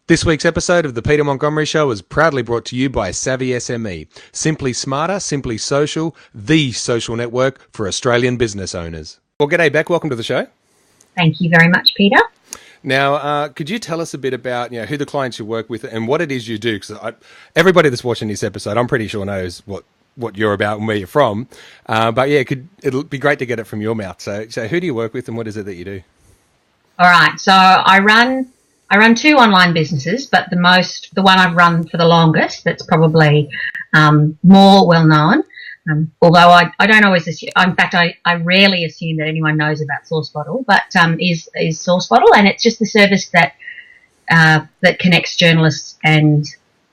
This week's episode of the Peter Montgomery Show is proudly brought to you by Savvy SME. Simply smarter, simply social, the social network for Australian business owners. Well, g'day, Bec. Welcome to the show. Thank you very much, Peter. Now, could you tell us a bit about who the clients you work with and what it is you do? Because everybody that's watching this episode, I'm pretty sure knows what you're about and where you're from. But yeah, it'll be great to get it from your mouth. So who do you work with and what is it that you do? All right. So I run two online businesses, but the one I've run for the longest, that's probably more well known. Although I don't always assume, in fact, I rarely assume that anyone knows about SourceBottle, but is SourceBottle, and it's just the service that connects journalists and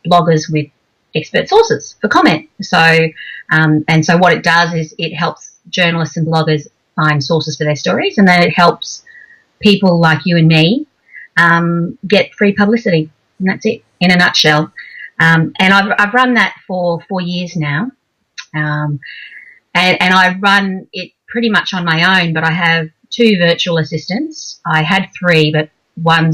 bloggers with expert sources for comment. So so what it does is it helps journalists and bloggers find sources for their stories, and then it helps people like you and me get free publicity, and that's it in a nutshell. And I've run that for 4 years now. And I run it pretty much on my own, but I have 2 virtual assistants. I had 3, but one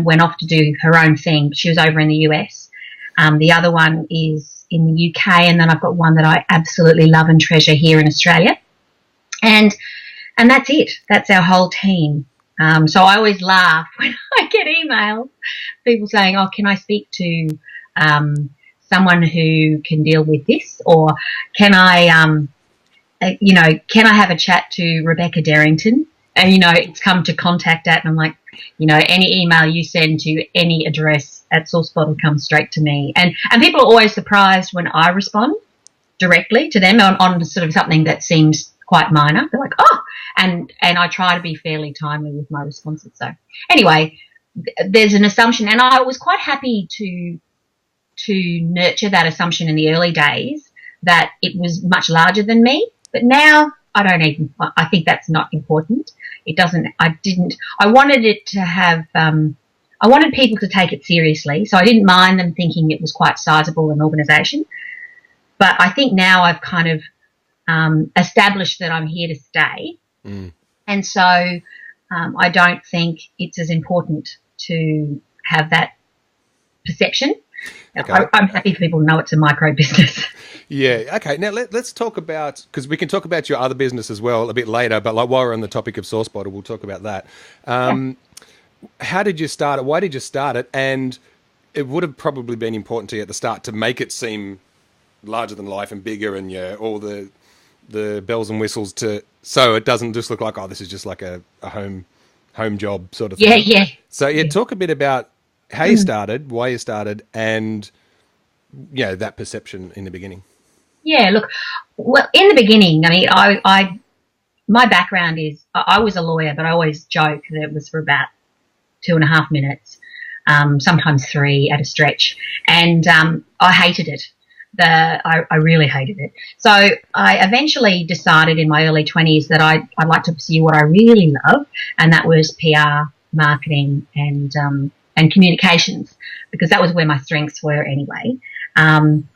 went off to do her own thing. She was over in the US. The other one is in the UK, and then I've got one that I absolutely love and treasure here in Australia. And that's it. That's our whole team. So I always laugh when I get emails, people saying, "Oh, can I speak to someone who can deal with this, or can I have a chat to Bec Derrington?" And it's come to contact at, and I'm like, any email you send to any address at SourceBottle comes straight to me, and people are always surprised when I respond directly to them on sort of something that seems quite minor. They're like, "Oh," and I try to be fairly timely with my responses. So anyway, there's an assumption, and I was quite happy to nurture that assumption in the early days that it was much larger than me. But now I think that's not important. I wanted it to have, I wanted people to take it seriously. So I didn't mind them thinking it was quite sizable an organisation. But I think now I've kind of established that I'm here to stay. Mm. And so I don't think it's as important to have that perception. Okay. I'm happy for people to know it's a micro business. Yeah. Okay. Now let's talk about, because we can talk about your other business as well a bit later, but while we're on the topic of SourceBottle, we'll talk about that. How did you start it? Why did you start it? And it would have probably been important to you at the start to make it seem larger than life and bigger, and all the bells and whistles, so it doesn't just look like, oh, this is just like a home job sort of thing. Yeah. So talk a bit about how you started, why you started, and that perception in the beginning. Yeah, look, well, in the beginning, I mean, my background is I was a lawyer, but I always joke that it was for about 2.5 minutes, sometimes 3 at a stretch, and I hated it. I really hated it. So I eventually decided in my early 20s that I'd like to pursue what I really love, and that was PR, marketing, and communications, because that was where my strengths were anyway. And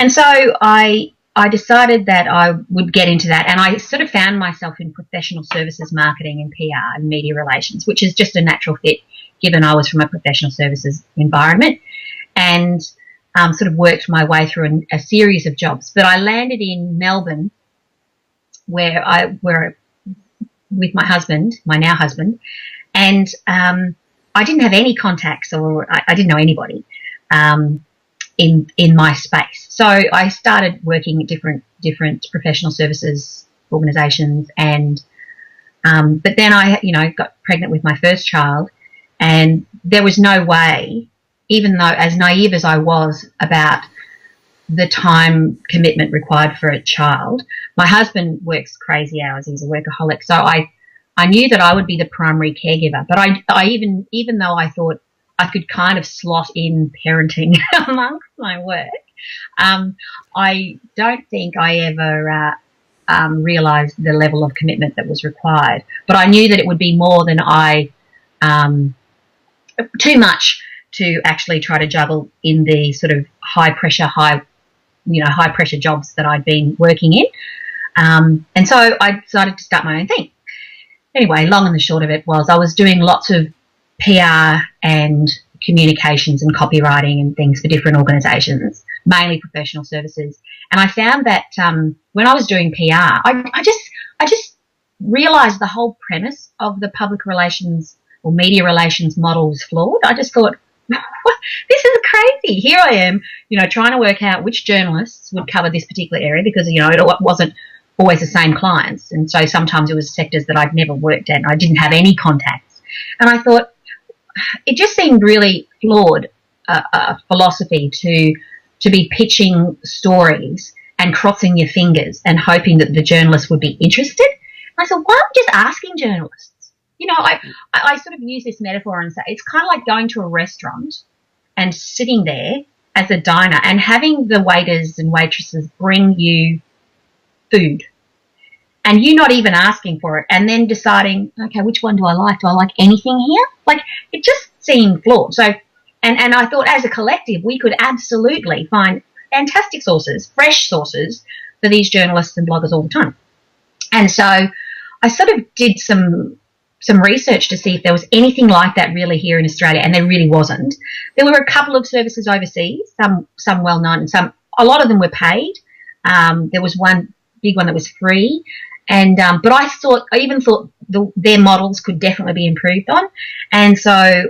so I decided that I would get into that, and I sort of found myself in professional services marketing and PR and media relations, which is just a natural fit given I was from a professional services environment, and sort of worked my way through a series of jobs. But I landed in Melbourne where with my husband, my now husband, and I didn't have any contacts, or I didn't know anybody in my space. So I started working at different professional services organisations, and but then I got pregnant with my first child, and there was no way, even though as naive as I was about the time commitment required for a child, my husband works crazy hours. He's a workaholic, so I knew that I would be the primary caregiver, but I even though I thought I could kind of slot in parenting amongst my work, I don't think I ever realised the level of commitment that was required. But I knew that it would be more than too much to actually try to juggle in the sort of high pressure jobs that I'd been working in. And so I decided to start my own thing. Anyway, long and the short of it was I was doing lots of PR and communications and copywriting and things for different organisations, mainly professional services. And I found that when I was doing PR, I just realised the whole premise of the public relations or media relations model was flawed. I just thought, this is crazy. Here I am, trying to work out which journalists would cover this particular area because, it wasn't always the same clients. And so sometimes it was sectors that I'd never worked at and I didn't have any contacts. And I thought it just seemed really flawed philosophy to be pitching stories and crossing your fingers and hoping that the journalists would be interested. And I said, why aren't we just asking journalists? I sort of use this metaphor and say it's kind of like going to a restaurant and sitting there as a diner and having the waiters and waitresses bring you food and you not even asking for it and then deciding, okay, which one do I like? Do I like anything here? Like, it just seemed flawed. So, and I thought as a collective we could absolutely find fantastic sources, fresh sources for these journalists and bloggers all the time. And so I sort of did some research to see if there was anything like that really here in Australia, and there really wasn't. There were a couple of services overseas, some well known, and a lot of them were paid. There was one big one that was free, and but I even thought their models could definitely be improved on, and so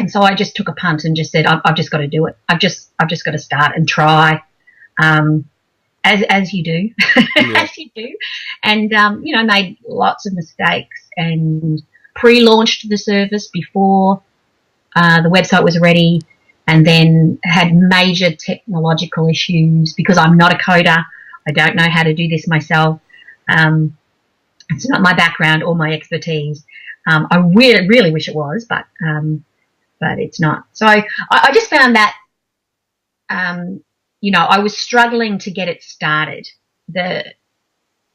so I just took a punt and just said I've just got to do it. I've just got to start and try. As you do, as you do, and made lots of mistakes and pre-launched the service before the website was ready, and then had major technological issues because I'm not a coder. I don't know how to do this myself. It's not my background or my expertise. I really, really wish it was, but it's not. So I just found that. I was struggling to get it started,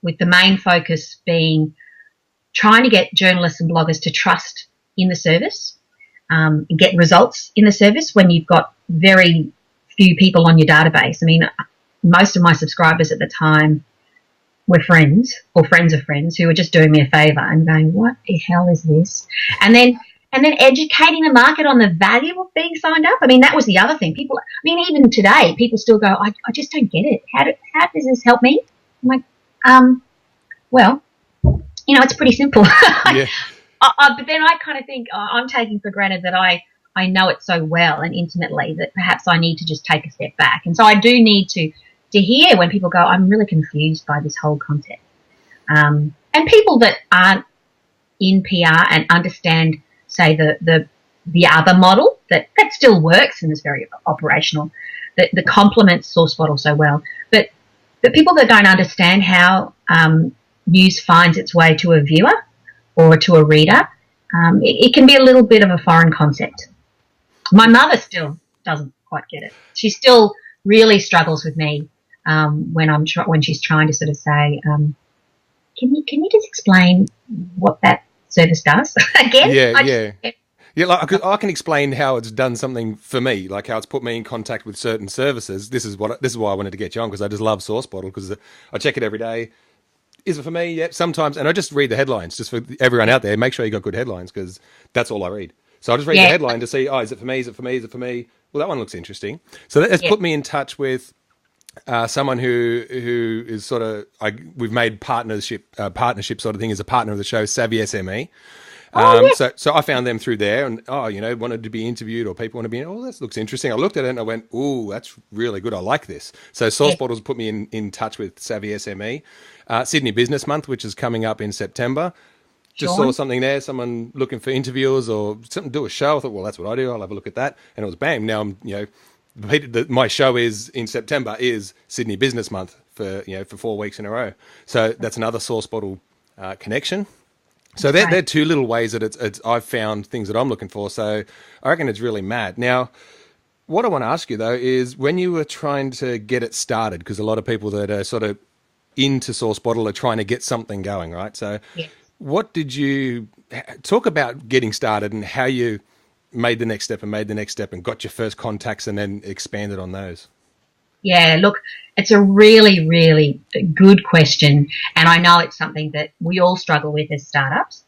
with the main focus being trying to get journalists and bloggers to trust in the service, and get results in the service when you've got very few people on your database. I mean, most of my subscribers at the time were friends or friends of friends who were just doing me a favour and going, what the hell is this? And then educating the market on the value of being signed up. I mean, that was the other thing. Even today, people still go, I just don't get it. How does this help me? I'm like, well, it's pretty simple. Yeah. But then I kind of think I'm taking for granted that I know it so well and intimately that perhaps I need to just take a step back. And so I do need to hear when people go, I'm really confused by this whole concept. And people that aren't in PR and understand, say, the other model that still works and is very operational, that complements SourceBottle so well. But people that don't understand how news finds its way to a viewer or to a reader, it can be a little bit of a foreign concept. My mother still doesn't quite get it. She still really struggles with me when she's trying to sort of say, can you just explain what that service does again? Yeah, like I can explain how it's done something for me, like how it's put me in contact with certain services. This is why I wanted to get you on, because I just love SourceBottle, because I check it every day. Is it for me? Yeah, sometimes, and I just read the headlines just for everyone out there. Make sure you got good headlines, because that's all I read. So I just read the headline to see, is it for me? Is it for me? Is it for me? Well, that one looks interesting. So that's put me in touch with someone who is sort of, we've made partnership sort of thing, as a partner of the show, Savvy SME. So I found them through there, and wanted to be interviewed, or people want to be. Oh, that looks interesting. I looked at it and I went, "Ooh, that's really good. I like this." So SourceBottle's put me in touch with Savvy SME. Sydney Business Month, which is coming up in September. Just saw something there, someone looking for interviewers or something to do a show. I thought, well, that's what I do. I'll have a look at that, and it was bang. Now I'm, my show is in September is Sydney Business Month for 4 weeks in a row. So that's another SourceBottle connection. So they're two little ways that it's I've found things that I'm looking for. So I reckon it's really mad. Now, what I want to ask you though is, when you were trying to get it started, because a lot of people that are sort of into SourceBottle are trying to get something going, right? So what did you talk about getting started, and how you made the next step and got your first contacts and then expanded on those? Yeah, look, it's a really, really good question, and I know it's something that we all struggle with as startups.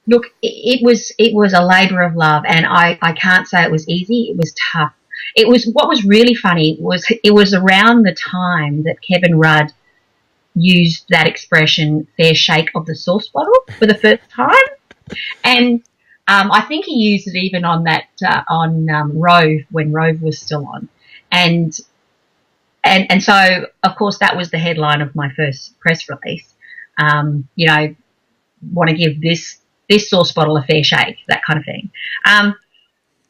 Look, it was a labour of love, and I can't say it was easy. It was tough. It was what was really funny was it was around the time that Kevin Rudd used that expression "fair shake of the sauce bottle" for the first time, and I think he used it even on that on Rove when Rove was still on, and so of course that was the headline of my first press release. You know, want to give this sauce bottle a fair shake, that kind of thing.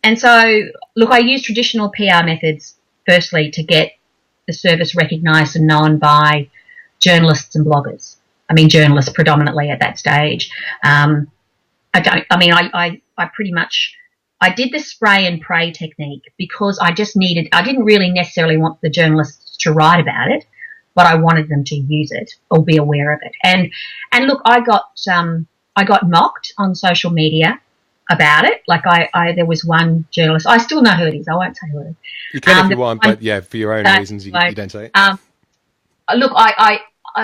And so, look, I use traditional PR methods firstly to get the service recognised and known by journalists and bloggers. I mean, journalists predominantly at that stage. I pretty much, I did the spray and pray technique because I didn't really necessarily want the journalists to write about it, but I wanted them to use it or be aware of it. And look, I got mocked on social media about it. Like there was one journalist, I still know who it is, I won't say who it is. You can if you want, but yeah, for your own reasons, you don't say it. Look, I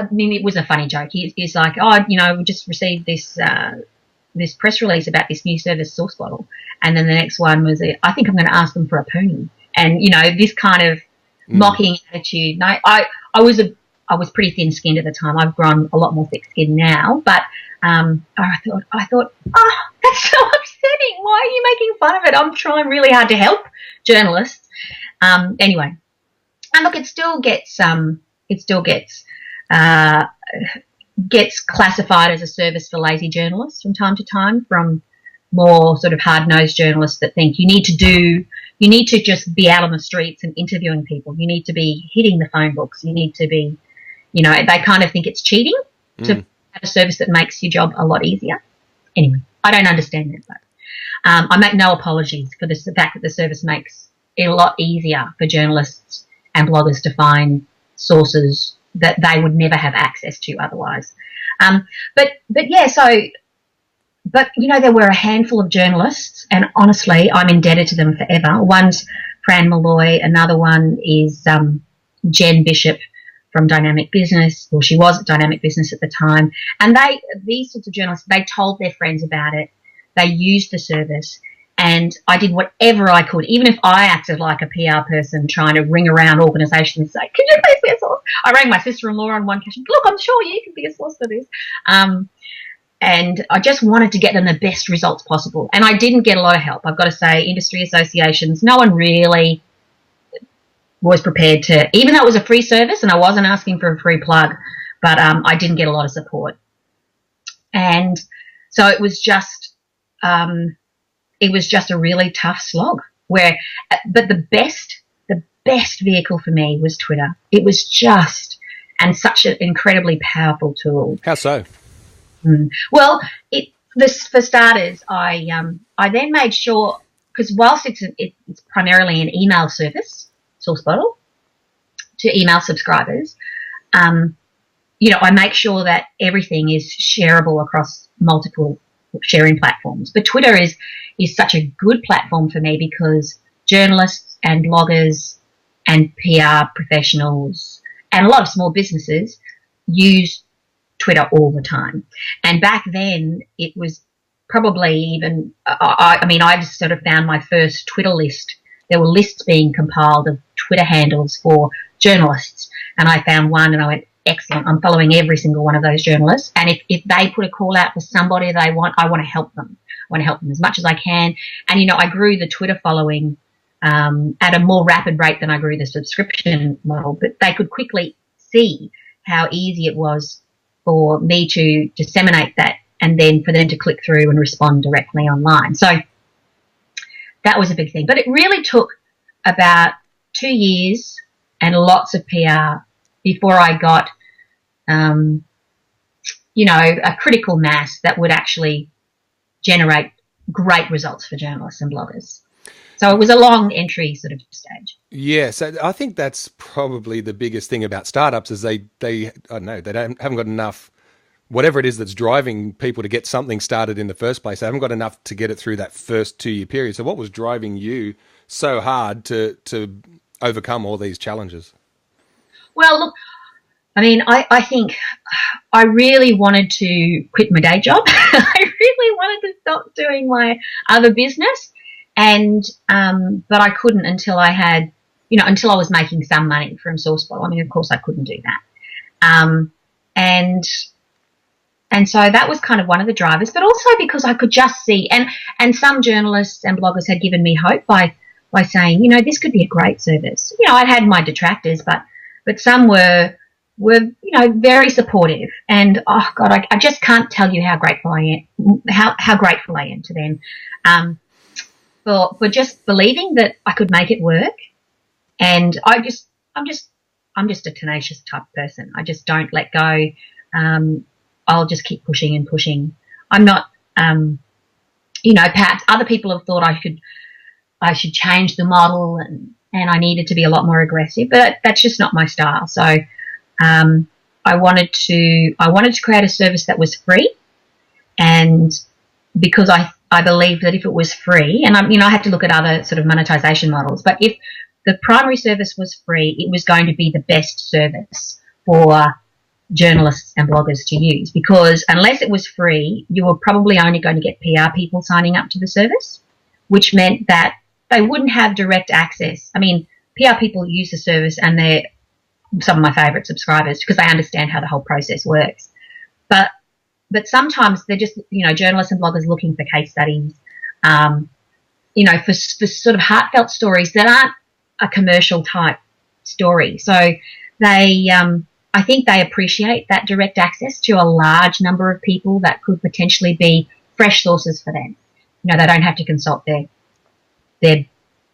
mean, it was a funny joke. He's like, oh, you know, we just received this press release about this new service, SourceBottle. And then the next one was, I think I'm going to ask them for a pony. And, you know, this kind of mocking attitude. No, I was pretty thin-skinned at the time. I've grown a lot more thick-skinned now. But I thought, oh, that's so upsetting. Why are you making fun of it? I'm trying really hard to help journalists. Anyway, and look, it still gets classified as a service for lazy journalists from time to time, from more sort of hard-nosed journalists that think you need to just be out on the streets and interviewing people. You need to be hitting the phone books. You need to be, you know, they kind of think it's cheating to have a service that makes your job a lot easier. Anyway, I don't understand that, but I make no apologies for the fact that the service makes it a lot easier for journalists and bloggers to find sources that they would never have access to otherwise. But you know, there were a handful of journalists, and honestly, I'm indebted to them forever. One's Fran Malloy, another one is Jen Bishop from Dynamic Business, or she was at Dynamic Business at the time. And these sorts of journalists, they told their friends about it. They used the service, and I did whatever I could, even if I acted like a PR person trying to ring around organisations and say, can you please be a source? I rang my sister-in-law on one occasion. Look, I'm sure you can be a source for this. And I just wanted to get them the best results possible. And I didn't get a lot of help. I've got to say, industry associations, no one really was prepared to, even though it was a free service and I wasn't asking for a free plug, but I didn't get a lot of support. And so it was just a really tough slog. But the best vehicle for me was Twitter. It was just, and such an incredibly powerful tool. How so? Well, for starters, I then made sure, because whilst it's primarily an email service, SourceBottle, to email subscribers, you know, I make sure that everything is shareable across multiple sharing platforms. But Twitter is such a good platform for me because journalists and bloggers and PR professionals and a lot of small businesses use Twitter all the time. And back then it was probably even, I just sort of found my first Twitter list. There were lists being compiled of Twitter handles for journalists. And I found one and I went, excellent, I'm following every single one of those journalists. And if they put a call out for somebody I want to help them. I want to help them as much as I can. And, you know, I grew the Twitter following at a more rapid rate than I grew the subscription model. But they could quickly see how easy it was for me to disseminate that and then for them to click through and respond directly online. So that was a big thing. But it really took about 2 years and lots of PR before I got, you know, a critical mass that would actually generate great results for journalists and bloggers. So it was a long entry sort of stage. Yeah, so I think that's probably the biggest thing about startups is they I don't know, haven't got enough, whatever it is that's driving people to get something started in the first place. They haven't got enough to get it through that first 2 year period. So what was driving you so hard to overcome all these challenges? Well, look, I mean, I think I really wanted to quit my day job. I really wanted to stop doing my other business, and but I couldn't until I had, until I was making some money from SourceBottle. I mean, of course, I couldn't do that, and and so that was kind of one of the drivers, but also because I could just see, and some journalists and bloggers had given me hope by saying, this could be a great service. I'd had my detractors, but some were very supportive, and oh God, I just can't tell you how grateful I am, how grateful I am to them, for just believing that I could make it work. And I'm just a tenacious type of person. I just don't let go. I'll just keep pushing and pushing. I'm not, perhaps other people have thought I should change the model and I needed to be a lot more aggressive, but that's just not my style. So, I wanted to create a service that was free, and because I believe that if it was free, and I had to look at other sort of monetization models, but if the primary service was free, it was going to be the best service for journalists and bloggers to use, because unless it was free, you were probably only going to get PR people signing up to the service, which meant that they wouldn't have direct access. I mean, PR people use the service and they're some of my favourite subscribers because they understand how the whole process works. But sometimes they're just, journalists and bloggers looking for case studies, for sort of heartfelt stories that aren't a commercial type story. So they, I think they appreciate that direct access to a large number of people that could potentially be fresh sources for them. They don't have to consult their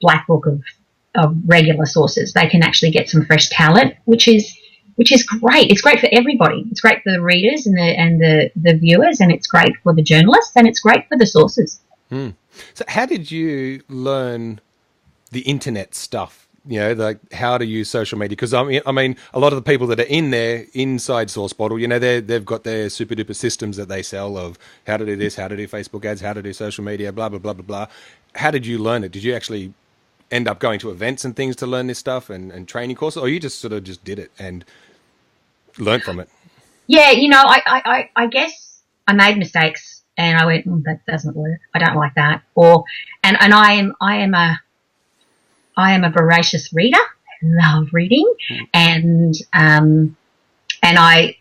black book of regular sources. They can actually get some fresh talent, which is great. It's great for everybody. It's great for the readers and the viewers, and it's great for the journalists, and it's great for the sources. So how did you learn the internet stuff? Like how to use social media? Because I mean, a lot of the people that are inside SourceBottle, they've got their super duper systems that they sell of how to do this, how to do Facebook ads, how to do social media, blah blah blah blah blah. How did you learn it? Did you actually end up going to events and things to learn this stuff and training courses, or you just sort of just did it and learned from it? Yeah, I guess I made mistakes and I went, that doesn't work. I don't like that. And I am a voracious reader. I love reading, and I'm a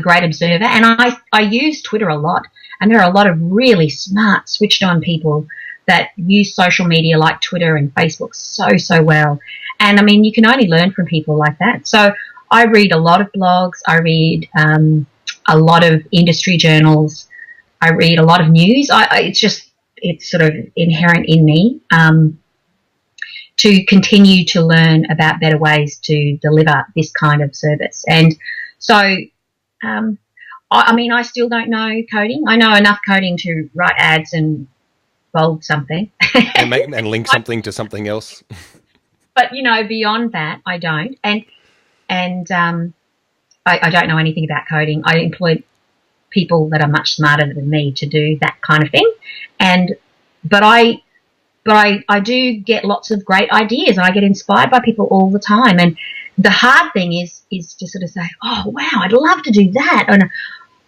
great observer, and I use Twitter a lot. And there are a lot of really smart, switched on people that use social media like Twitter and Facebook so well. And I mean, you can only learn from people like that. So I read a lot of blogs. I read a lot of industry journals. I read a lot of news. It's sort of inherent in me. To continue to learn about better ways to deliver this kind of service. And so, I still don't know coding. I know enough coding to write ads and bold something. and link something to something else. But, beyond that, I don't. And I don't know anything about coding. I employ people that are much smarter than me to do that kind of thing. But I do get lots of great ideas, and I get inspired by people all the time. And the hard thing is to sort of say, oh, wow, I'd love to do that. And,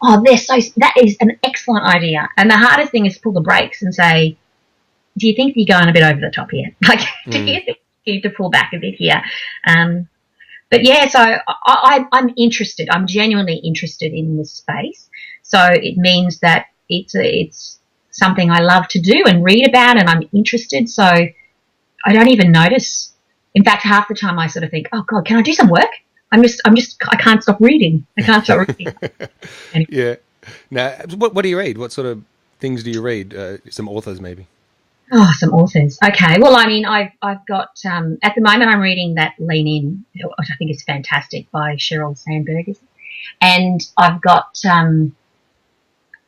oh, that is an excellent idea. And the hardest thing is to pull the brakes and say, do you think you're going a bit over the top here? Like, do you think you need to pull back a bit here? But yeah, so I'm interested. I'm genuinely interested in this space. So it means that it's something I love to do and read about, and I'm interested. So I don't even notice. In fact, half the time I sort of think, oh God, can I do some work? I can't stop reading. I can't stop reading. Anyway. Yeah. Now, what do you read? What sort of things do you read? Some authors maybe. Oh, some authors. Okay. Well, I mean, I've got, at the moment I'm reading that Lean In, which I think is fantastic, by Sheryl Sandberg. And I've got,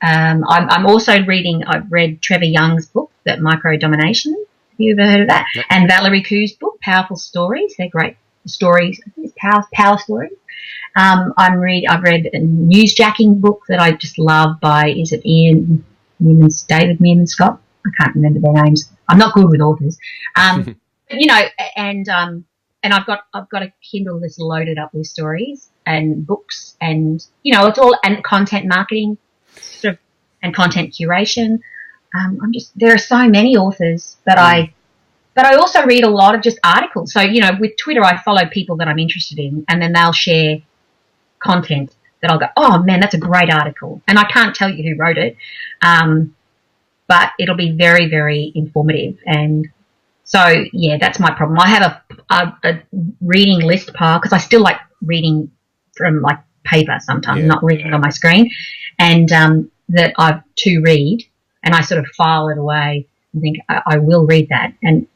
I'm also reading, I've read Trevor Young's book, that Micro Domination. Have you ever heard of that? Yep. And Valerie Khoo's book, Powerful Stories. They're great stories. I think it's power stories. I've read a newsjacking book that I just love by, is it David Meerman Scott? I can't remember their names. I'm not good with authors. And I've got a Kindle that's loaded up with stories. and books and, it's all, and content marketing sort of, and content curation. There are so many authors but I also read a lot of just articles. So, with Twitter, I follow people that I'm interested in, and then they'll share content that I'll go, oh man, that's a great article. And I can't tell you who wrote it. But it'll be very, very informative. And so, yeah, that's my problem. I have a reading list pile because I still like reading from like paper sometimes, not reading on my screen, and that I've to read, and I sort of file it away and think I will read that. And,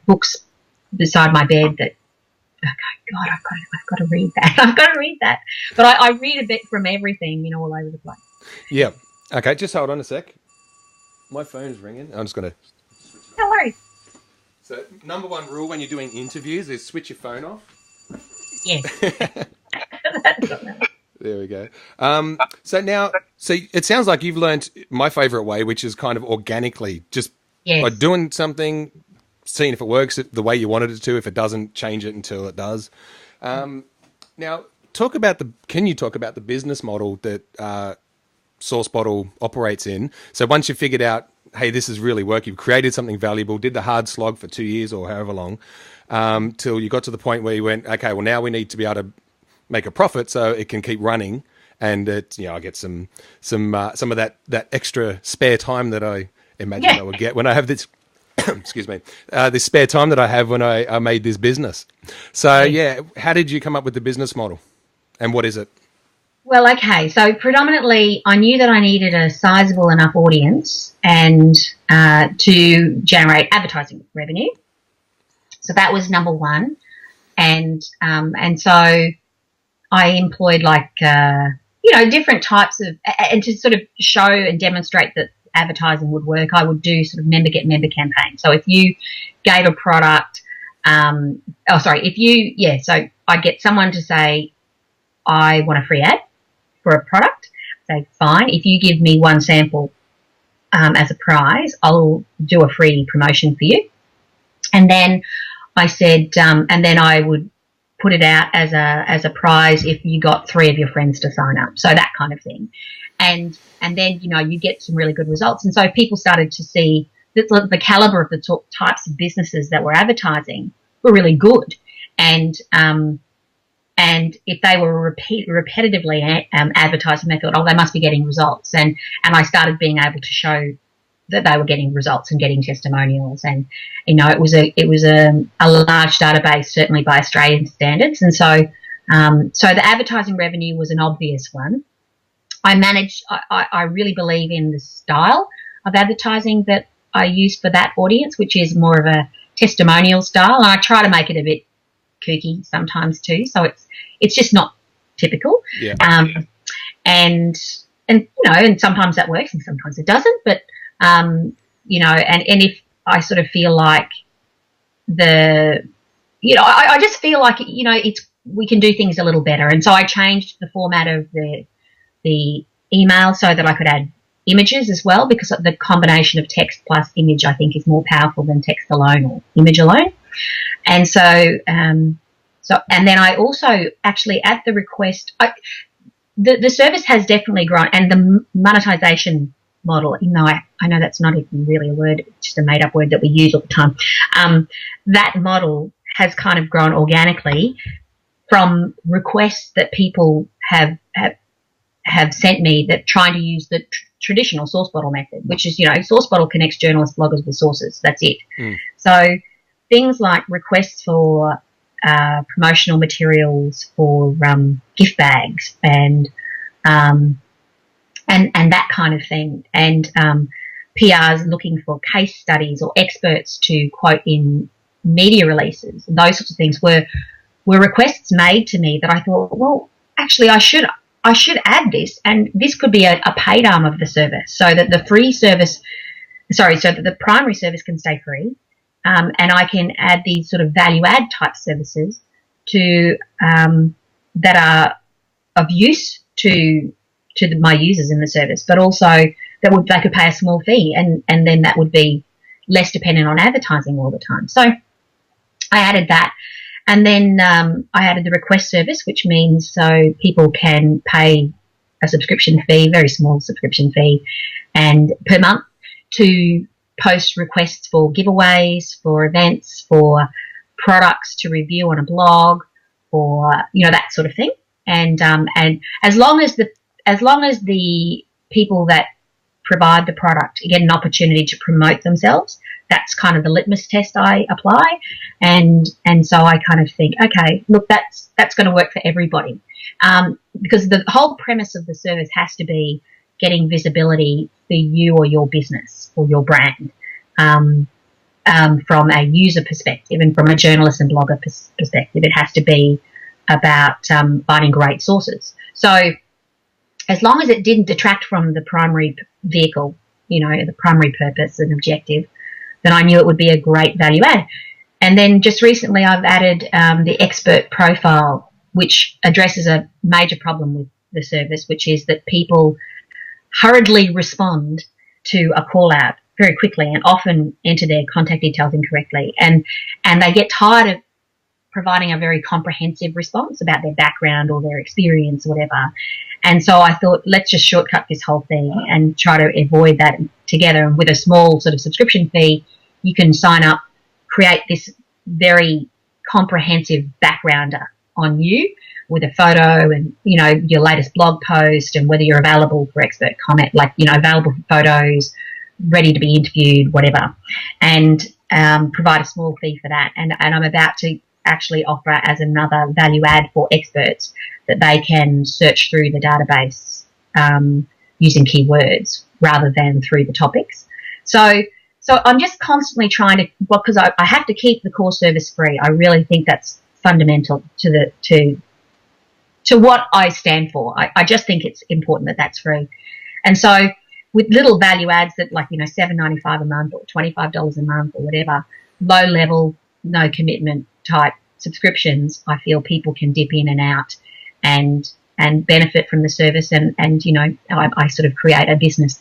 books beside my bed that, okay, God, I've got to read that. I've got to read that. But I read a bit from everything, all over the place. Yeah. Okay, just hold on a sec. My phone's ringing. I'm just going to... No worries. So, number one rule when you're doing interviews is switch your phone off. Yes. There we go. So it sounds like you've learned my favourite way, which is kind of organically, just by doing something, seeing if it works the way you wanted it to. If it doesn't, change it until it does. Now, can you talk about the business model that SourceBottle operates in? So once you've figured out, hey, this is really working, you've created something valuable, did the hard slog for 2 years or however long, till you got to the point where you went, okay, well, now we need to be able to make a profit so it can keep running, and I get some of that extra spare time that I imagine I would get when I have this. Excuse me, this spare time that I have when I made this business. So how did you come up with the business model, and what is it? Well, okay, so predominantly I knew that I needed a sizable enough audience and to generate advertising revenue. So that was number one, and so I employed different types of, and to sort of show and demonstrate that advertising would work, I would do sort of member get member campaign. So if you gave a product, so I'd get someone to say, I want a free ad for a product. Say, fine, if you give me one sample as a prize, I'll do a free promotion for you. And then I said, and then I would put it out as a prize if you got 3 of your friends to sign up. So that kind of thing. And then, you get some really good results. And so people started to see that the caliber of the types of businesses that were advertising were really good. And if they were repetitively advertising, they thought, oh, they must be getting results. And I started being able to show that they were getting results and getting testimonials. And, it was a large database, certainly by Australian standards. And so the advertising revenue was an obvious one. I really believe in the style of advertising that I use for that audience, which is more of a testimonial style. And I try to make it a bit kooky sometimes too. So it's just not typical. Yeah. And sometimes that works and sometimes it doesn't. But, and if I sort of feel like I just feel like, we can do things a little better. And so I changed the format of the email so that I could add images as well, because the combination of text plus image, I think, is more powerful than text alone or image alone. And so and then I also actually, at the request, the service has definitely grown, and the monetization model, even though I know that's not even really a word, it's just a made up word that we use all the time, that model has kind of grown organically from requests that people have sent me that trying to use the traditional SourceBottle method, which is, SourceBottle connects journalists, bloggers with sources. That's it. So things like requests for promotional materials for gift bags and that kind of thing, and PRs looking for case studies or experts to quote in media releases. Those sorts of things were requests made to me that I thought, well, actually, I should add this, and this could be a paid arm of the service, so that the primary service can stay free, and I can add these sort of value add type services to that are of use to my users in the service, but also they could pay a small fee, and then that would be less dependent on advertising all the time. So I added that. And then I added the request service, which means so people can pay a subscription fee, very small subscription fee, and per month to post requests for giveaways, for events, for products to review on a blog, or that sort of thing. And as long as the people that provide the product get an opportunity to promote themselves, that's kind of the litmus test I apply. And so I kind of think, okay, look, that's going to work for everybody. Because the whole premise of the service has to be getting visibility for you or your business or your brand, from a user perspective and from a journalist and blogger perspective. It has to be about finding great sources. So as long as it didn't detract from the primary vehicle, the primary purpose and objective, then I knew it would be a great value add. And then just recently I've added the expert profile, which addresses a major problem with the service, which is that people hurriedly respond to a call out very quickly and often enter their contact details incorrectly. And they get tired of providing a very comprehensive response about their background or their experience or whatever. And so I thought, let's just shortcut this whole thing and try to avoid that together. And with a small sort of subscription fee, you can sign up, create this very comprehensive backgrounder on you with a photo and, your latest blog post and whether you're available for expert comment, available for photos, ready to be interviewed, whatever, and provide a small fee for that. And I'm about to actually offer as another value add for experts that they can search through the database using keywords rather than through the topics. So I'm just constantly trying to, because I have to keep the core service free. I really think that's fundamental to what I stand for. I just think it's important that that's free. And so with little value adds that $7.95 a month or $25 a month or whatever, low level, no commitment type subscriptions, I feel people can dip in and out and benefit from the service. And I sort of create a business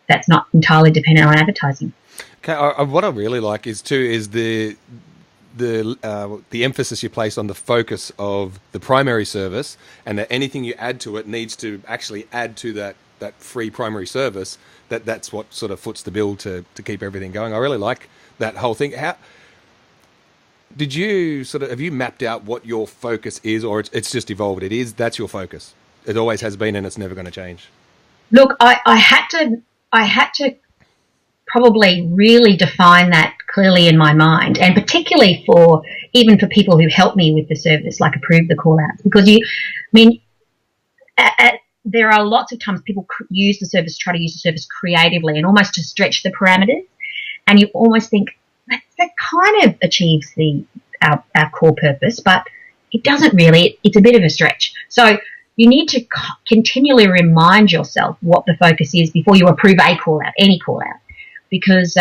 that's not entirely dependent on advertising. Okay, what I really like is the emphasis you place on the focus of the primary service, and that anything you add to it needs to actually add to that free primary service. That's what sort of foots the bill to keep everything going. I really like that whole thing. How did you have you mapped out what your focus is, or it's just evolved? That's your focus. It always has been, and it's never going to change. Look, I had to probably really define that clearly in my mind, and particularly even for people who help me with the service, like approve the call outs, because there are lots of times people try to use the service creatively and almost to stretch the parameters, and you almost think that kind of achieves our core purpose, but it doesn't really. It's a bit of a stretch. So you need to continually remind yourself what the focus is before you approve a call out, any call out, because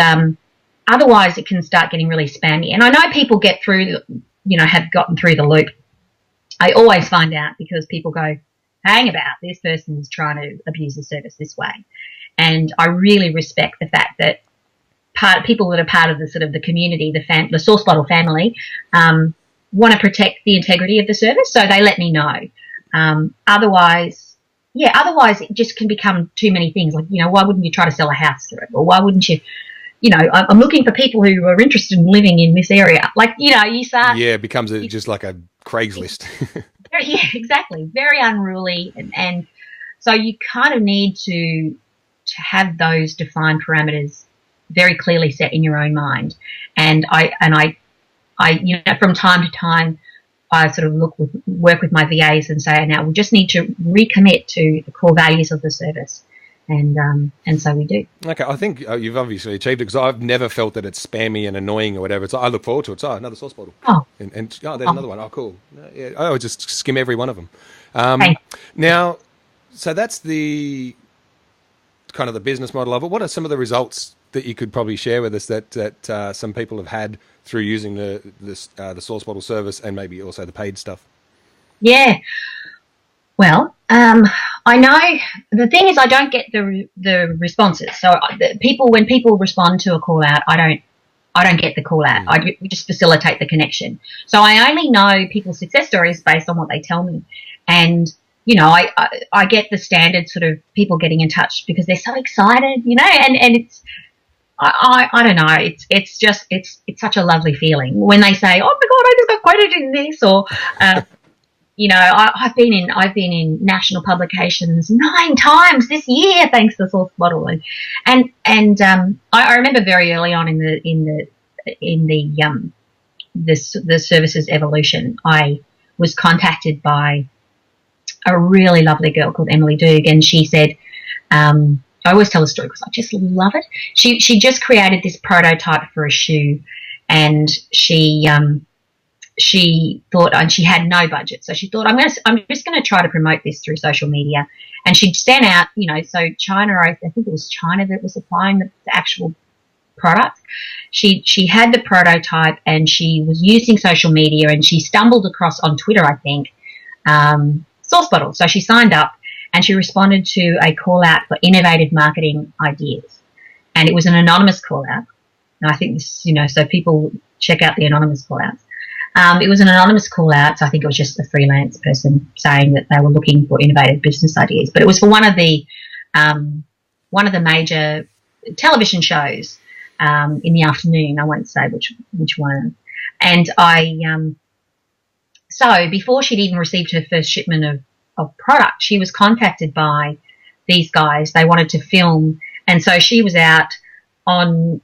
otherwise it can start getting really spammy. And I know people have gotten through the loop. I always find out because people go, hang about, this person's trying to abuse the service this way. And I really respect the fact that people that are part of the sort of the community, the SourceBottle family, want to protect the integrity of the service, so they let me know. Otherwise it just can become too many things. Why wouldn't you try to sell a house through it? Or why wouldn't you, I'm looking for people who are interested in living in this area. You start. Yeah, it becomes just like a Craigslist. Yeah, exactly. Very unruly. And so you kind of need to have those defined parameters very clearly set in your own mind. And I from time to time, I sort of work with my VAs and say, now we just need to recommit to the core values of the service. And so we do. Okay, I think you've obviously achieved it, because I've never felt that it's spammy and annoying or whatever. I look forward to it. Another SourceBottle. Oh. And there's another one. Oh, cool. Yeah, I would just skim every one of them. Now, so that's the kind of the business model of it. What are some of the results that you could probably share with us that some people have had through using the SourceBottle service, and maybe also the paid stuff? Yeah. Well, I know the thing is I don't get the responses. So when people respond to a call out, I I don't get the call out. We just facilitate the connection. So I only know people's success stories based on what they tell me. And, you know, I get the standard sort of people getting in touch because they're so excited, you know, and it's, I don't know. It's such a lovely feeling when they say, "Oh my God, I just got quoted in this," or, you know, I've been in national publications 9 times this year thanks to SourceBottle, and I remember very early on in the service's evolution, I was contacted by a really lovely girl called Emily Doog, and she said. I always tell the story because I just love it. She just created this prototype for a shoe, and she thought, and she had no budget, so she thought, I'm just going to try to promote this through social media. And she'd sent out, you know, so China, I think it was China that was supplying the actual product. She had the prototype, and she was using social media, and she stumbled across on Twitter, I think, SourceBottle. So she signed up. And she responded to a call out for innovative marketing ideas. And it was an anonymous call out. And I think this, you know, so people check out the anonymous call outs. It was an anonymous call out. So I think it was just a freelance person saying that they were looking for innovative business ideas. But it was for one of the major television shows in the afternoon. I won't say which one. And so before she'd even received her first shipment of product, she was contacted by these guys. They wanted to film, and so she was out on,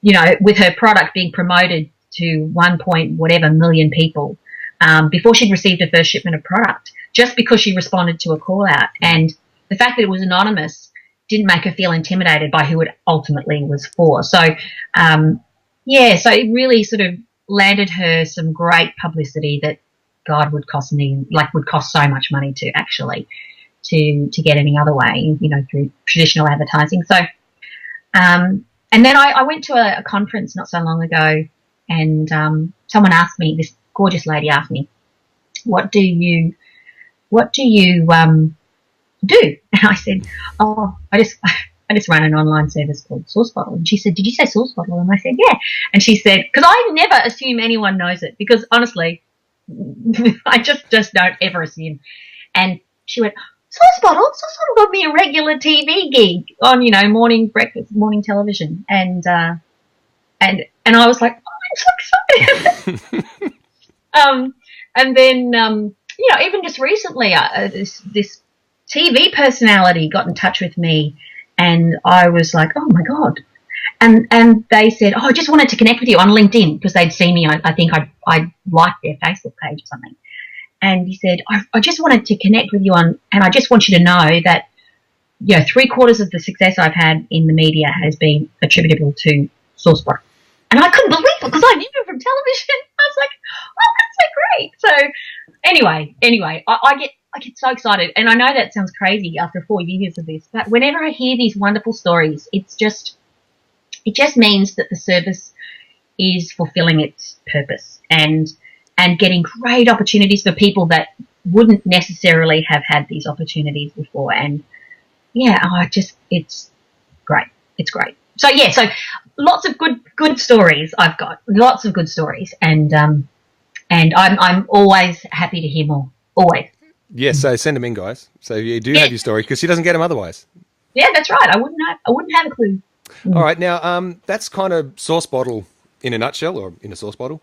you know, with her product being promoted to 1 point whatever million people before she'd received her first shipment of product, just because she responded to a call out. And the fact that it was anonymous didn't make her feel intimidated by who it ultimately was for. So so it really sort of landed her some great publicity that God would cost so much money to actually to get any other way, you know, through traditional advertising. So, and then I went to a conference not so long ago, and someone asked me, this gorgeous lady asked me, what do you do? And I said, oh, I just run an online service called SourceBottle. And she said, did you say SourceBottle? And I said, yeah. And she said, because I never assume anyone knows it, because honestly, I just don't ever assume. And she went, SourceBottle got me a regular TV gig on, you know, morning breakfast, morning television. And I was like, oh, I'm so excited. And then, you know, even just recently, this TV personality got in touch with me, and I was like, oh my God. And they said, oh, I just wanted to connect with you on LinkedIn, because they'd seen me. I think I liked their Facebook page or something. And he said, I just wanted to connect with you and I just want you to know that, you know, 3/4 of the success I've had in the media has been attributable to SourceBottle. And I couldn't believe it, because I knew him from television. I was like, oh, that's so great. So anyway, I get so excited. And I know that sounds crazy after 4 years of this, but whenever I hear these wonderful stories, it just means that the service is fulfilling its purpose and getting great opportunities for people that wouldn't necessarily have had these opportunities before. And yeah, it's great. It's great. So yeah, so lots of good stories. I've got lots of good stories, and I'm always happy to hear more. Always. Yes, so send them in, guys. So you do have your story, because she doesn't get them otherwise. Yeah, that's right. I wouldn't have a clue. All right, now that's kind of SourceBottle in a nutshell, or in a sauce bottle.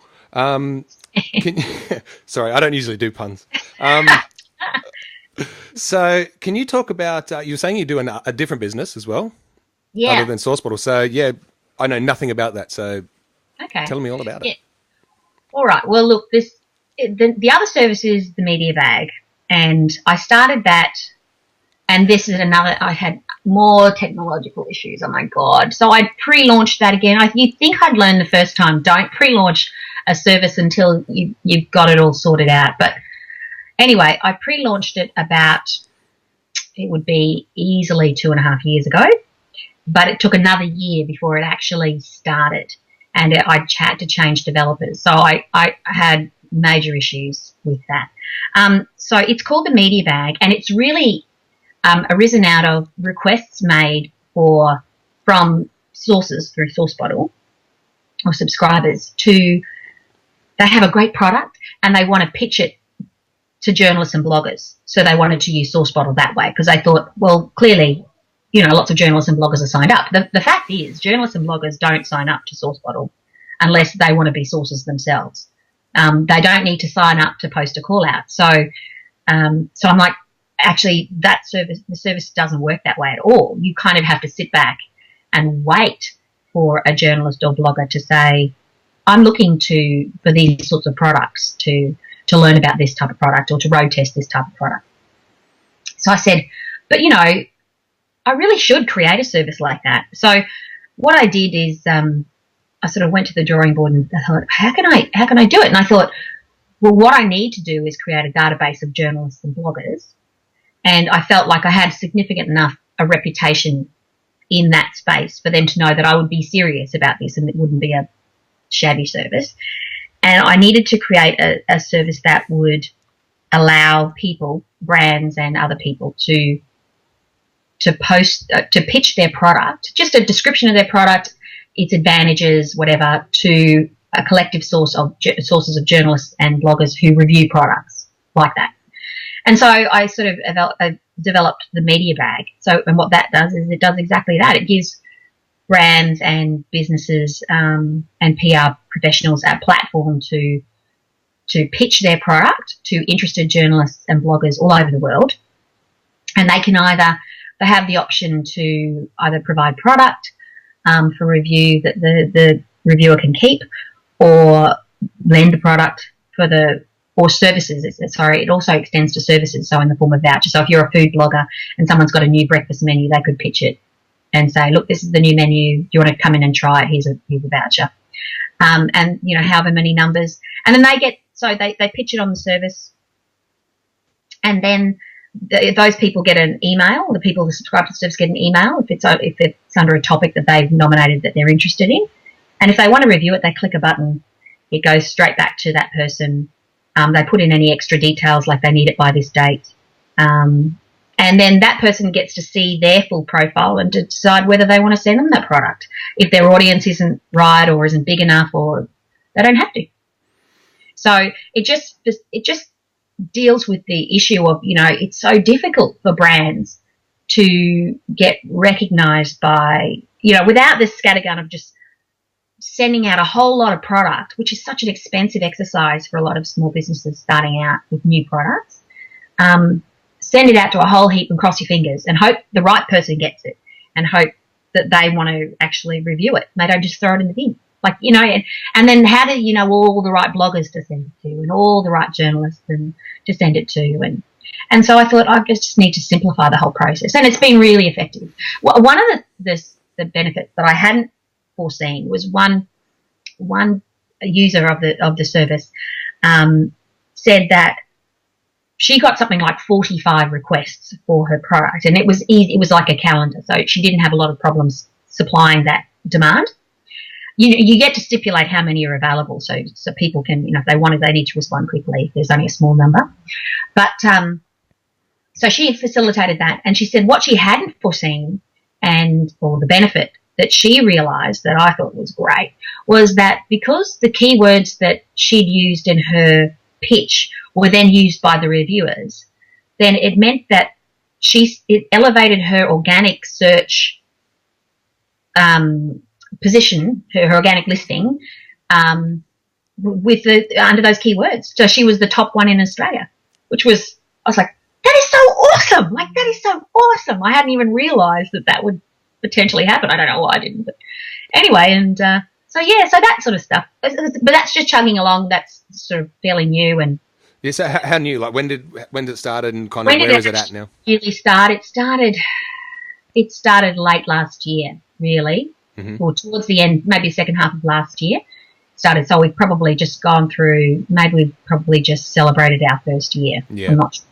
Sorry, I don't usually do puns. So can you talk about, you were saying you do a different business as well? Yeah. Other than SourceBottle. So yeah, I know nothing about that. So tell me all about it. All right. Well, look, the other service is the media bag, and I started that, and this is another, I had more technological issues. Oh my God. So I pre-launched that again. You'd think I'd learned the first time, don't pre-launch a service until you've got it all sorted out. But anyway, I pre-launched it it would be easily 2.5 years ago, but it took another year before it actually started, and I had to change developers. So I had major issues with that. So it's called the Media Bag, and it's really arisen out of requests made from sources through SourceBottle or subscribers to, they have a great product and they want to pitch it to journalists and bloggers. So they wanted to use SourceBottle that way because they thought, well, clearly, lots of journalists and bloggers are signed up. The fact is, journalists and bloggers don't sign up to SourceBottle unless they want to be sources themselves. They don't need to sign up to post a call out. So I'm like, actually, the service doesn't work that way at all. You kind of have to sit back and wait for a journalist or blogger to say, I'm looking for these sorts of products to learn about this type of product or to road test this type of product. So I said, but I really should create a service like that. So what I did is I sort of went to the drawing board and I thought, how can I do it? And I thought, well, what I need to do is create a database of journalists and bloggers. And I felt like I had significant enough a reputation in that space for them to know that I would be serious about this and it wouldn't be a shabby service. And I needed to create a service that would allow people, brands and other people to post, to pitch their product, just a description of their product, its advantages, whatever, to a collective sources of journalists and bloggers who review products like that. And so I sort of developed the media bag. So, and what that does is it does exactly that. It gives brands and businesses and PR professionals a platform to pitch their product to interested journalists and bloggers all over the world. And they have the option to either provide product for review that the reviewer can keep, or lend the product or services. It also extends to services, so in the form of vouchers. So if you're a food blogger and someone's got a new breakfast menu, they could pitch it and say, look, this is the new menu. Do you want to come in and try it? Here's a voucher. And, however many numbers. And then they pitch it on the service. And then those people get an email. The people who subscribe to the service get an email if it's under a topic that they've nominated that they're interested in. And if they want to review it, they click a button. It goes straight back to that person. They put in any extra details, like they need it by this date. And then that person gets to see their full profile and to decide whether they want to send them that product. If their audience isn't right or isn't big enough, or they don't have to. So it just deals with the issue of, it's so difficult for brands to get recognised by, without this scattergun of just sending out a whole lot of product, which is such an expensive exercise for a lot of small businesses starting out with new products. Send it out to a whole heap and cross your fingers and hope the right person gets it and hope that they want to actually review it. They don't just throw it in the bin. And then how do you know all the right bloggers to send it to and all the right journalists to send it to? And so I thought I just need to simplify the whole process. And it's been really effective. One of the benefits that I hadn't foreseen was one user of the service said that she got something like 45 requests for her product, and it was easy. It was like a calendar, so she didn't have a lot of problems supplying that demand. You get to stipulate how many are available, so people can, if they wanted, they need to respond quickly if there's only a small number. But so she facilitated that, and she said what she hadn't foreseen, or the benefit that she realised that I thought was great, was that because the keywords that she'd used in her pitch were then used by the reviewers, then it meant that it elevated her organic search position, her organic listing, under those keywords. So she was the top one in Australia, I was like, that is so awesome! That is so awesome! I hadn't even realised that would potentially happen. I don't know why I didn't, but anyway, so that sort of stuff. But that's just chugging along. That's sort of fairly new. And yeah, so how new? Like when did it start, and kind of where is it at now? Really start. It started late last year, really, or towards the end, maybe second half of last year. Started. So we've probably just gone through. Maybe we've probably just celebrated our first year. Yeah. I'm not sure.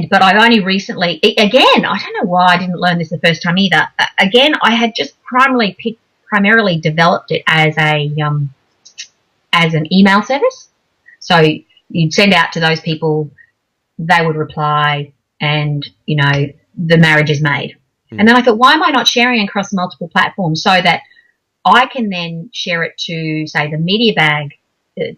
But I only recently, again, I don't know why I didn't learn this the first time either. Again, I had just primarily developed it as an email service. So you'd send out to those people, they would reply, and, the marriage is made. And then I thought, why am I not sharing across multiple platforms so that I can then share it to, say, the Media Bag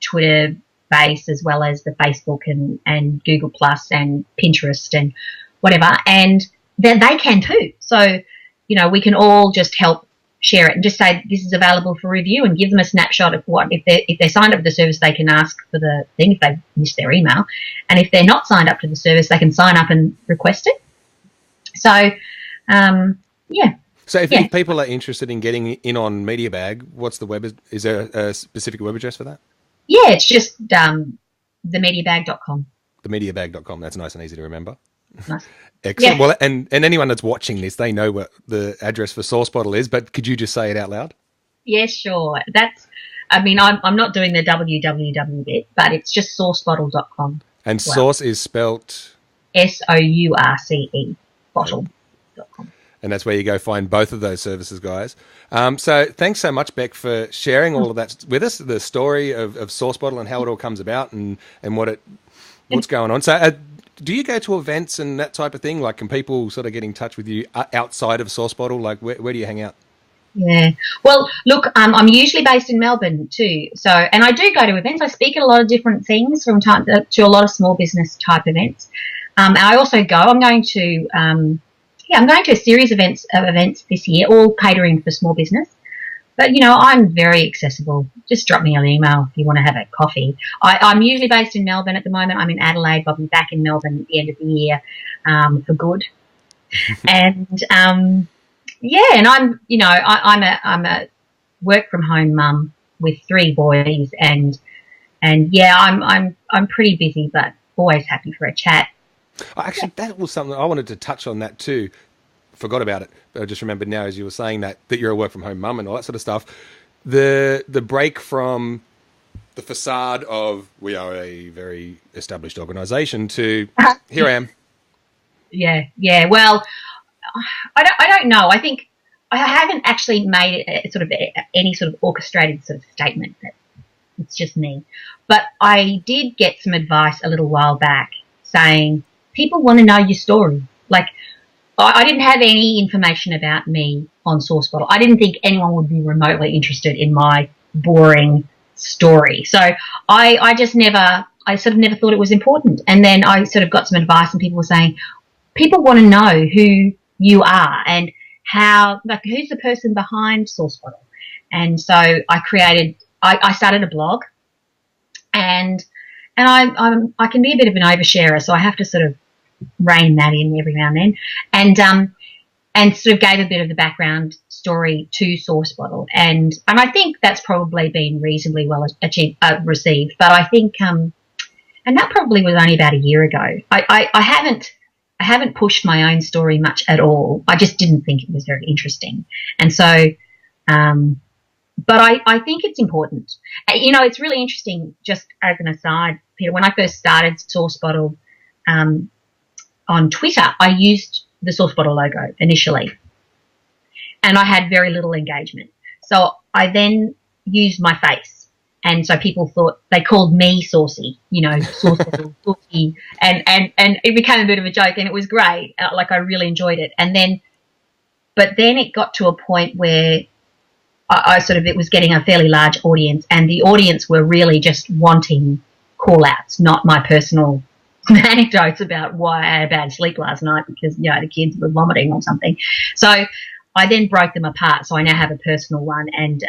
Twitter base, as well as the Facebook and Google Plus and Pinterest and whatever, and then they can too. So, we can all just help share it and just say this is available for review and give them a snapshot of what, if they're signed up to the service, they can ask for the thing if they missed their email, and if they're not signed up to the service, they can sign up and request it. So, yeah. So if people are interested in getting in on MediaBag, what's the web? Is there a specific web address for that? Yeah, it's just themediabag.com. Themediabag.com. That's nice and easy to remember. Nice. Excellent. Yeah. Well, and anyone that's watching this, they know what the address for SourceBottle is, but could you just say it out loud? Yeah, sure. I'm not doing the www bit, but it's just sourcebottle.com. And Source is spelt? SOURCE, bottle.com. And that's where you go find both of those services, guys. So thanks so much, Bec, for sharing all of that with us, the story of SourceBottle and how it all comes about and what's going on. So do you go to events and that type of thing? Like, can people sort of get in touch with you outside of SourceBottle? Like, where do you hang out? Yeah. Well, look, I'm usually based in Melbourne too. So, and I do go to events. I speak at a lot of different things from time to a lot of small business type events. And I also I'm going to a series of events this year, all catering for small business. But, I'm very accessible. Just drop me an email if you want to have a coffee. I'm usually based in Melbourne at the moment. I'm in Adelaide, but I'll be back in Melbourne at the end of the year for good. And, and I'm a work from home mum with 3 boys, and I'm pretty busy, but always happy for a chat. Actually, that was something I wanted to touch on that too. Forgot about it, but I just remembered now as you were saying that you're a work from home mum and all that sort of stuff. The break from the facade of we are a very established organisation to here I am. Yeah. Well, I don't know. I think I haven't actually made any sort of orchestrated sort of statement that it's just me. But I did get some advice a little while back saying people want to know your story. Like, I didn't have any information about me on SourceBottle. I didn't think anyone would be remotely interested in my boring story. So I sort of never thought it was important. And then I sort of got some advice, and people were saying, people want to know who you are and who's the person behind SourceBottle. And so I started a blog, and I can be a bit of an oversharer, so I have to sort of rein that in every now and then, and sort of gave a bit of the background story to SourceBottle, and I think that's probably been reasonably well received. But I think, and that probably was only about a year ago. I haven't pushed my own story much at all. I just didn't think it was very interesting, and so. But I think it's important. It's really interesting, just as an aside, Peter, when I first started SourceBottle on Twitter, I used the SourceBottle logo initially, and I had very little engagement. So I then used my face, and so people they called me Saucy, SourceBottle, Saucy, and it became a bit of a joke, and it was great. Like, I really enjoyed it. But then it got to a point where it was getting a fairly large audience, and the audience were really just wanting call-outs, not my personal anecdotes about why I had a bad sleep last night because, the kids were vomiting or something. So I then broke them apart. So I now have a personal one and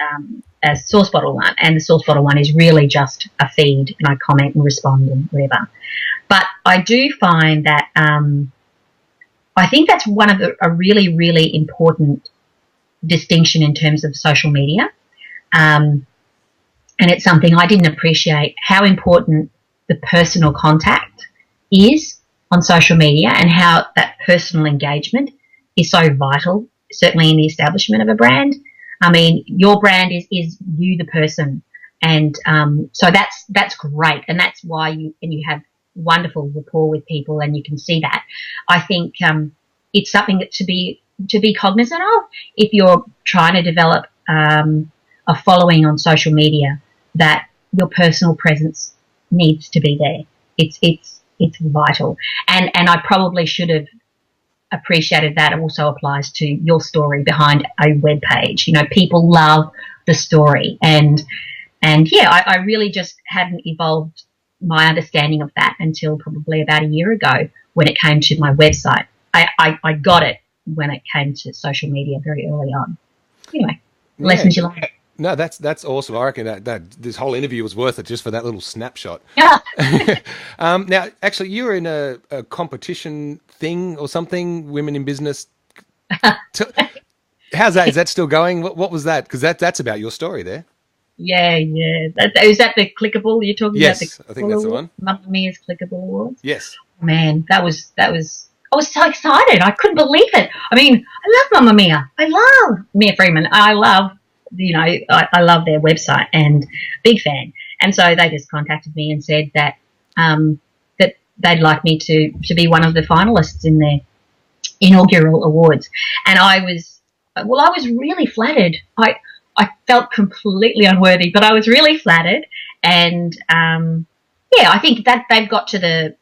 a SourceBottle one, and the SourceBottle one is really just a feed, and I comment and respond and whatever. But I do find that I think that's one of a really, really important distinction in terms of social media. And it's something I didn't appreciate, how important the personal contact is on social media, and how that personal engagement is so vital, certainly in the establishment of a brand. I mean, your brand is you, the person. And so that's great. And that's why you have wonderful rapport with people, and you can see that. I think it's something that to be cognizant of if you're trying to develop a following on social media, that your personal presence needs to be there. It's vital. And I probably should have appreciated that. It also applies to your story behind a web page. People love the story. And yeah, I really just hadn't evolved my understanding of that until probably about a year ago when it came to my website. I got it when it came to social media very early on. Anyway, lessons you learn. No, that's awesome. I reckon that this whole interview was worth it just for that little snapshot. Yeah. Now, actually, you were in a competition thing or something, Women in Business. How's that? Is that still going? What was that? Because that's about your story there. Yeah. Is that the clickable you're talking about? Yes, I think that's the one. Mamma Mia's clickable awards. Yes. Man, that was. I was so excited. I couldn't believe it. I mean, I love Mamma Mia. I love Mia Freeman. I love, I love their website and big fan. And so they just contacted me and said that that they'd like me to be one of the finalists in their inaugural awards. And I was really flattered. I felt completely unworthy, but I was really flattered. And I think that they've got to the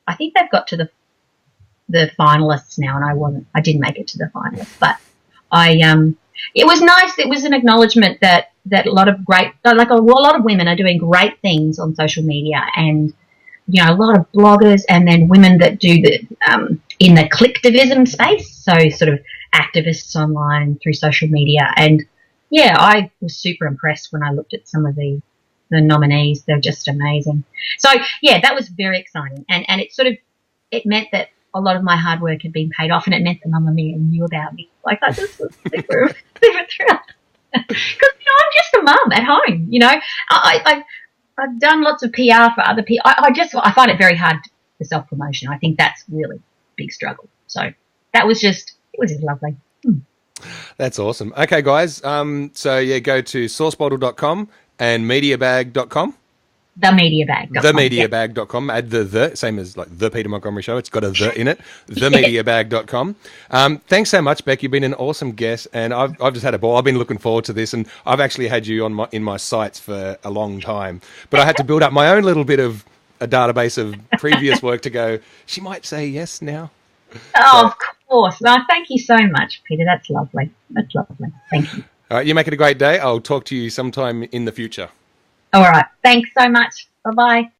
finalists now, and I didn't make it to the finalists, but it was nice. It was an acknowledgement that a lot of women are doing great things on social media, and a lot of bloggers, and then women that do in the clicktivism space, so sort of activists online through social media. And yeah, I was super impressed when I looked at some of the nominees. They're just amazing. So yeah, that was very exciting, and it meant that a lot of my hard work had been paid off, and it meant that Mamma Mia knew about me. Like, I just was super thrilled. Because I'm just a mum at home. I've done lots of PR for other people. I find it very hard for self-promotion. I think that's really a big struggle. So it was just lovely. That's awesome. Okay, guys. So yeah, go to sourcebottle.com and mediabag.com. Themediabag.com. Themediabag.com. Add the same as like the Peter Montgomery Show. It's got a the in it. Themediabag.com. Thanks so much, Bec. You've been an awesome guest, and I've just had a ball. I've been looking forward to this, and I've actually had you in my sights for a long time. But I had to build up my own little bit of a database of previous work to go, she might say yes now. Oh, of course. No, thank you so much, Peter. That's lovely. Thank you. All right, you make it a great day. I'll talk to you sometime in the future. All right. Thanks so much. Bye-bye.